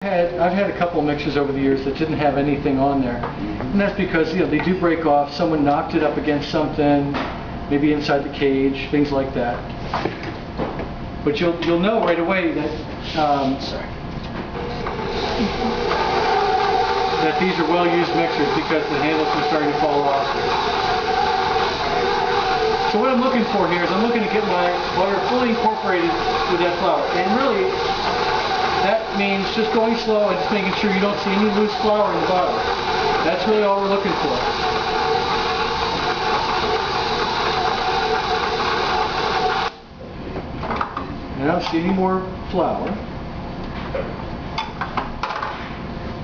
I've had a couple of mixers over the years that didn't have anything on there, and that's because they do break off. Someone knocked it up against something, maybe inside the cage, things like that. But you'll know right away that that these are well-used mixers because the handles are starting to fall off. So what I'm looking for here is I'm looking to get my butter fully incorporated with that flour, and really, that means just going slow and just making sure you don't see any loose flour in the bottom. That's really all we're looking for. And I don't see any more flour.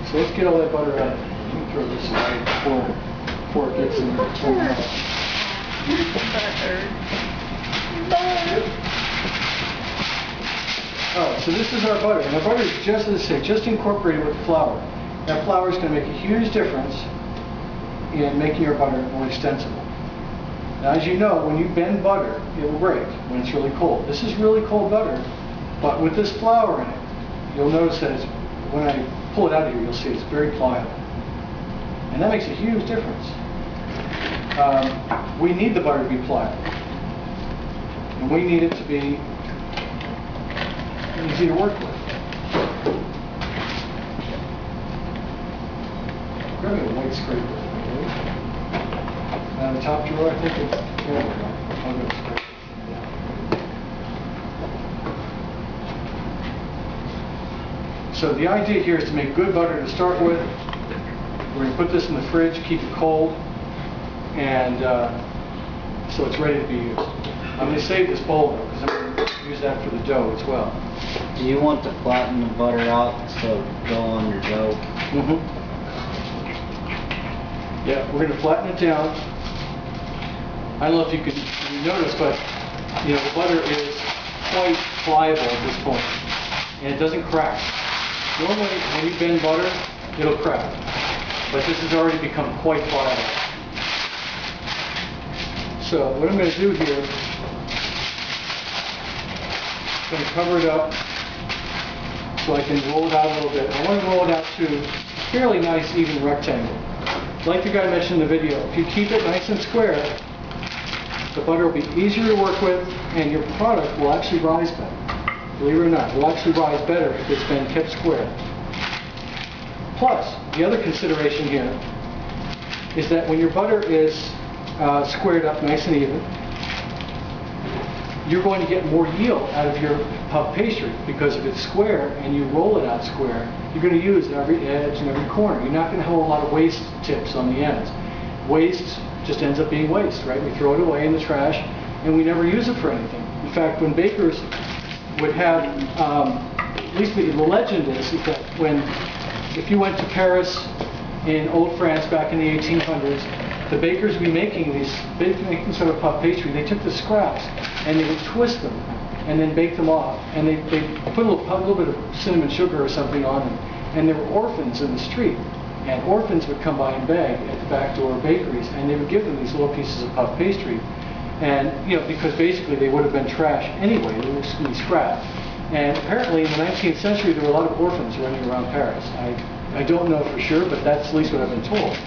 So let's get all that butter out. Let me throw this away before it gets in there. Alright, so this is our butter, and our butter is just as I say, just incorporated with the flour. That flour is going to make a huge difference in making your butter more extensible. Now, as you know, when you bend butter, it will break when it's really cold. This is really cold butter, but with this flour in it, you'll notice that when I pull it out of here, you'll see it's very pliable. And that makes a huge difference. We need the butter to be pliable. And we need it to be easy to work with. Grab me a white scraper. And the top drawer, I think it's, there we go. I'll go scrape. So the idea here is to make good butter to start with. We're going to put this in the fridge, keep it cold, and so it's ready to be used. I'm going to save this bowl though, because I'm going to use that for the dough as well. Do you want to flatten the butter out so it'll go on your dough? Yeah, we're going to flatten it down. I don't know if you can notice, but the butter is quite pliable at this point, and it doesn't crack. Normally, when you bend butter, it'll crack, but this has already become quite pliable. So what I'm going to do here is I'm going to cover it up so I can roll it out a little bit. I want to roll it out to a fairly nice even rectangle. Like the guy mentioned in the video, if you keep it nice and square, the butter will be easier to work with and your product will actually rise better. Believe it or not, it will actually rise better if it's been kept square. Plus, the other consideration here is that when your butter is squared up nice and even, you're going to get more yield out of your puff pastry, because if it's square and you roll it out square, you're going to use every edge and every corner. You're not going to have a lot of waste tips on the ends. Waste just ends up being waste, right? We throw it away in the trash and we never use it for anything. In fact, when bakers would have, at least the legend is that if you went to Paris in old France back in the 1800s, the bakers would be making sort of puff pastry. They took the scraps and they would twist them and then bake them off. And they put a little bit of cinnamon sugar or something on them. And there were orphans in the street. And orphans would come by and beg at the back door of bakeries, and they would give them these little pieces of puff pastry. And, because basically they would have been trash anyway, they were just scrap. And apparently in the 19th century there were a lot of orphans running around Paris. I don't know for sure, but that's at least what I've been told.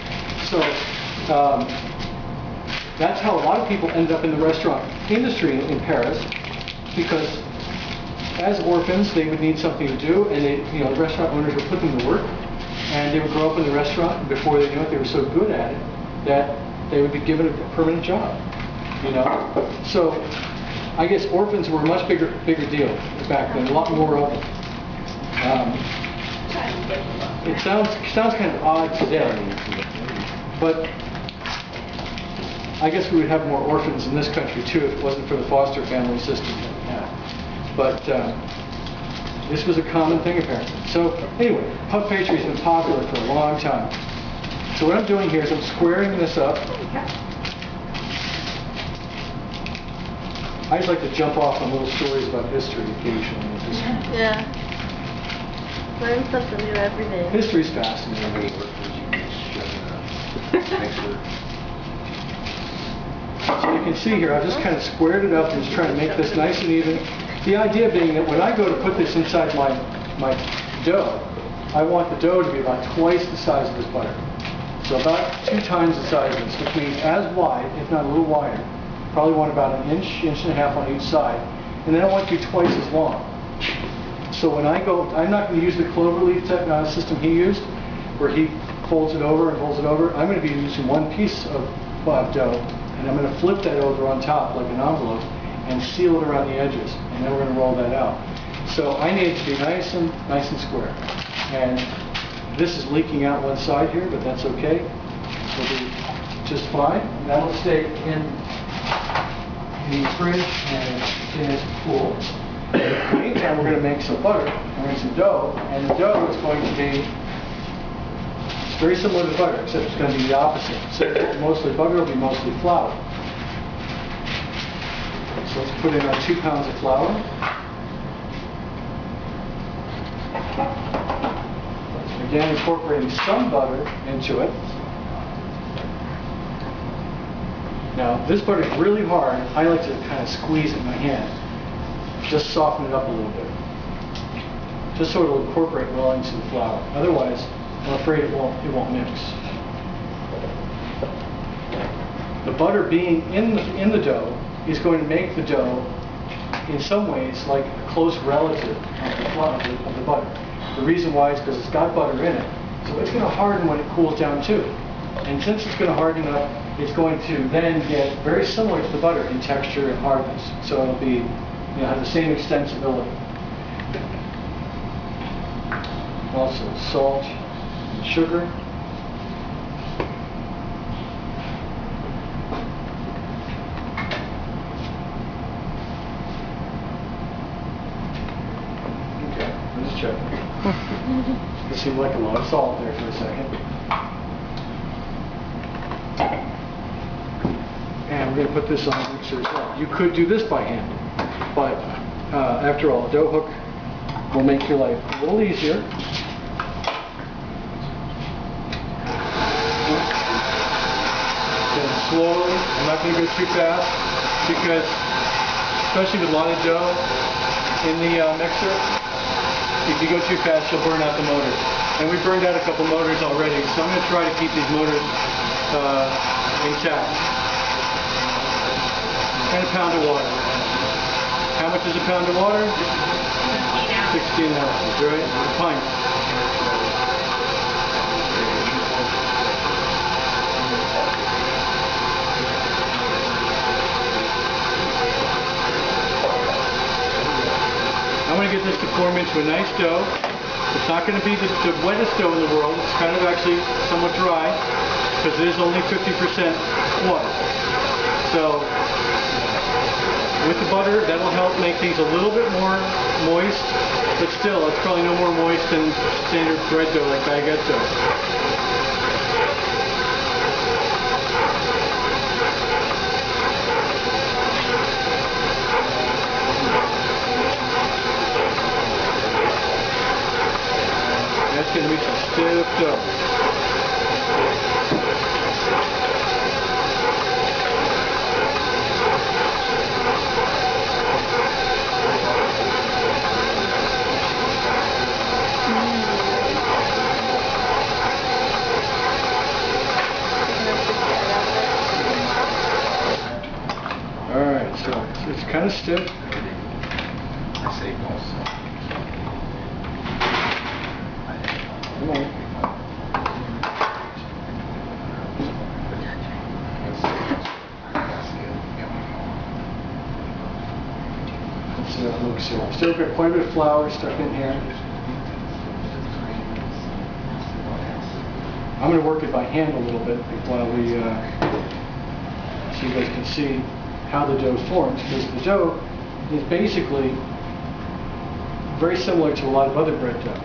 So that's how a lot of people ended up in the restaurant industry in Paris, because as orphans they would need something to do, and the restaurant owners would put them to work, and they would grow up in the restaurant, and before they knew it, they were so good at it that they would be given a permanent job. So I guess orphans were a much bigger deal back then, a lot more of them. It sounds kind of odd today, but I guess we would have more orphans in this country too if it wasn't for the foster family system that we have. But this was a common thing apparently. So anyway, puff pastry has been popular for a long time. So what I'm doing here is I'm squaring this up. I just like to jump off on little stories about history occasionally. Yeah. Learn something new every day. History's fascinating. So you can see here, I've just kind of squared it up and just trying to make this nice and even. The idea being that when I go to put this inside my dough, I want the dough to be about twice the size of this butter. So about 2 times the size of this, which means as wide, if not a little wider. Probably want about an inch, inch and a half on each side. And then I want to be twice as long. So when I go, I'm not going to use the cloverleaf system he used, where he folds it over and folds it over. I'm going to be using one piece of dough, and I'm going to flip that over on top like an envelope and seal it around the edges. And then we're going to roll that out. So I need it to be nice and square. And this is leaking out one side here, but that's okay. It'll be just fine. And that'll stay in the fridge and in its pool. In the meantime, we're going to make some butter and make some dough. And the dough is going to be very similar to butter, except it's going to be the opposite. So mostly butter will be mostly flour. So let's put in our 2 pounds of flour. Again, incorporating some butter into it. Now, this butter is really hard. I like to kind of squeeze it in my hand. Just soften it up a little bit. Just so it'll incorporate well into the flour. Otherwise, I'm afraid it won't mix. The butter being in the dough is going to make the dough, in some ways, like a close relative of the butter. The reason why is because it's got butter in it, so it's going to harden when it cools down too. And since it's going to harden up, it's going to then get very similar to the butter in texture and hardness. So it'll be, have the same extensibility. Also salt and sugar. Okay, let's check. It seemed like a lot of salt there for a second. And we're going to put this on the mixer as well. You could do this by hand, but after all, a dough hook will make your life a little easier. Then slowly, I'm not going to go too fast, because especially with a lot of dough in the mixer, if you go too fast, you'll burn out the motor. And we burned out a couple motors already, so I'm going to try to keep these motors intact. And a pound of water. How much is a pound of water? 16 ounces, right? A pint. I'm going to get this to form into a nice dough. It's not going to be the wettest dough in the world. It's kind of actually somewhat dry, because it is only 50% water. So, with the butter, that'll help make things a little bit more moist, but still, it's probably no more moist than standard bread dough like baguette dough. That's going to be some stiff dough. Alright, so it's kind of stiff. I say most. Come on. Let's see how it looks here. Still got quite a bit of flour stuck in here. I'm going to work it by hand a little bit while we, so you guys can see how the dough forms, because the dough is basically very similar to a lot of other bread dough.